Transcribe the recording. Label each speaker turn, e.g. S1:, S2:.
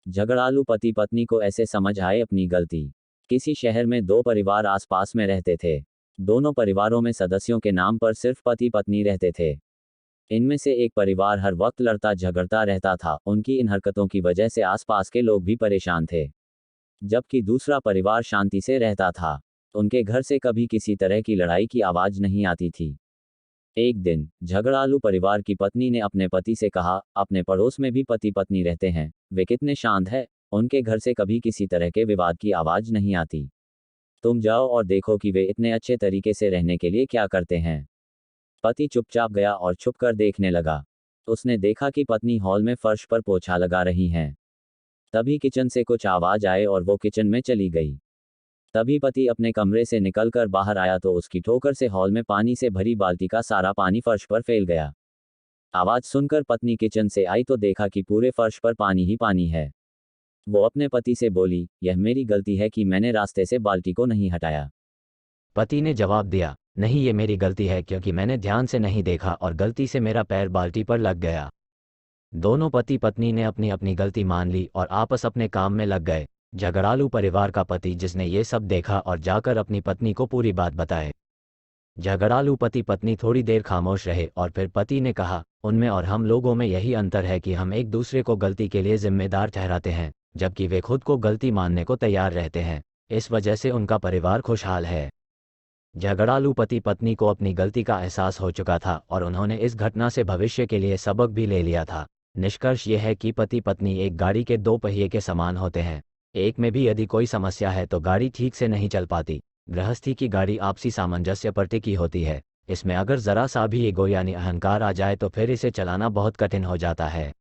S1: झगड़ालू पति पत्नी को ऐसे समझ आए अपनी गलती। किसी शहर में दो परिवार आसपास में रहते थे। दोनों परिवारों में सदस्यों के नाम पर सिर्फ पति पत्नी रहते थे। इनमें से एक परिवार हर वक्त लड़ता झगड़ता रहता था, उनकी इन हरकतों की वजह से आसपास के लोग भी परेशान थे। जबकि दूसरा परिवार शांति से रहता था। उनके घर से कभी किसी तरह की लड़ाई की आवाज नहीं आती थी। एक दिन झगड़ालू परिवार की पत्नी ने अपने पति से कहा, अपने पड़ोस में भी पति पत्नी रहते हैं, वे कितने शांत हैं, उनके घर से कभी किसी तरह के विवाद की आवाज नहीं आती। तुम जाओ और देखो कि वे इतने अच्छे तरीके से रहने के लिए क्या करते हैं। पति चुपचाप गया और छुपकर देखने लगा। उसने देखा कि पत्नी हॉल में फर्श पर पोछा लगा रही हैं। तभी किचन से कुछ आवाज आए और वो किचन में चली गई। तभी पति अपने कमरे से निकलकर बाहर आया तो उसकी ठोकर से हॉल में पानी से भरी बाल्टी का सारा पानी फर्श पर फैल गया। आवाज सुनकर पत्नी किचन से आई तो देखा कि पूरे फर्श पर पानी ही पानी है। वो अपने पति से बोली, यह मेरी गलती है कि मैंने रास्ते से बाल्टी को नहीं हटाया।
S2: पति ने जवाब दिया, नहीं, ये मेरी गलती है क्योंकि मैंने ध्यान से नहीं देखा और गलती से मेरा पैर बाल्टी पर लग गया। दोनों पति पत्नी ने अपनी अपनी गलती मान ली और आपस अपने काम में लग गए। झगड़ालू परिवार का पति जिसने ये सब देखा और जाकर अपनी पत्नी को पूरी बात बताए। झगड़ालू पति पत्नी थोड़ी देर खामोश रहे और फिर पति ने कहा, उनमें और हम लोगों में यही अंतर है कि हम एक दूसरे को गलती के लिए जिम्मेदार ठहराते हैं, जबकि वे खुद को गलती मानने को तैयार रहते हैं। इस वजह से उनका परिवार खुशहाल है। झगड़ालू पति पत्नी को अपनी गलती का एहसास हो चुका था और उन्होंने इस घटना से भविष्य के लिए सबक भी ले लिया था। निष्कर्ष यह है कि पति पत्नी एक गाड़ी के दो पहिए के समान होते हैं। एक में भी यदि कोई समस्या है तो गाड़ी ठीक से नहीं चल पाती। गृहस्थी की गाड़ी आपसी सामंजस्य पर टिकी होती है। इसमें अगर जरा सा भी ईगो यानी अहंकार आ जाए तो फिर इसे चलाना बहुत कठिन हो जाता है।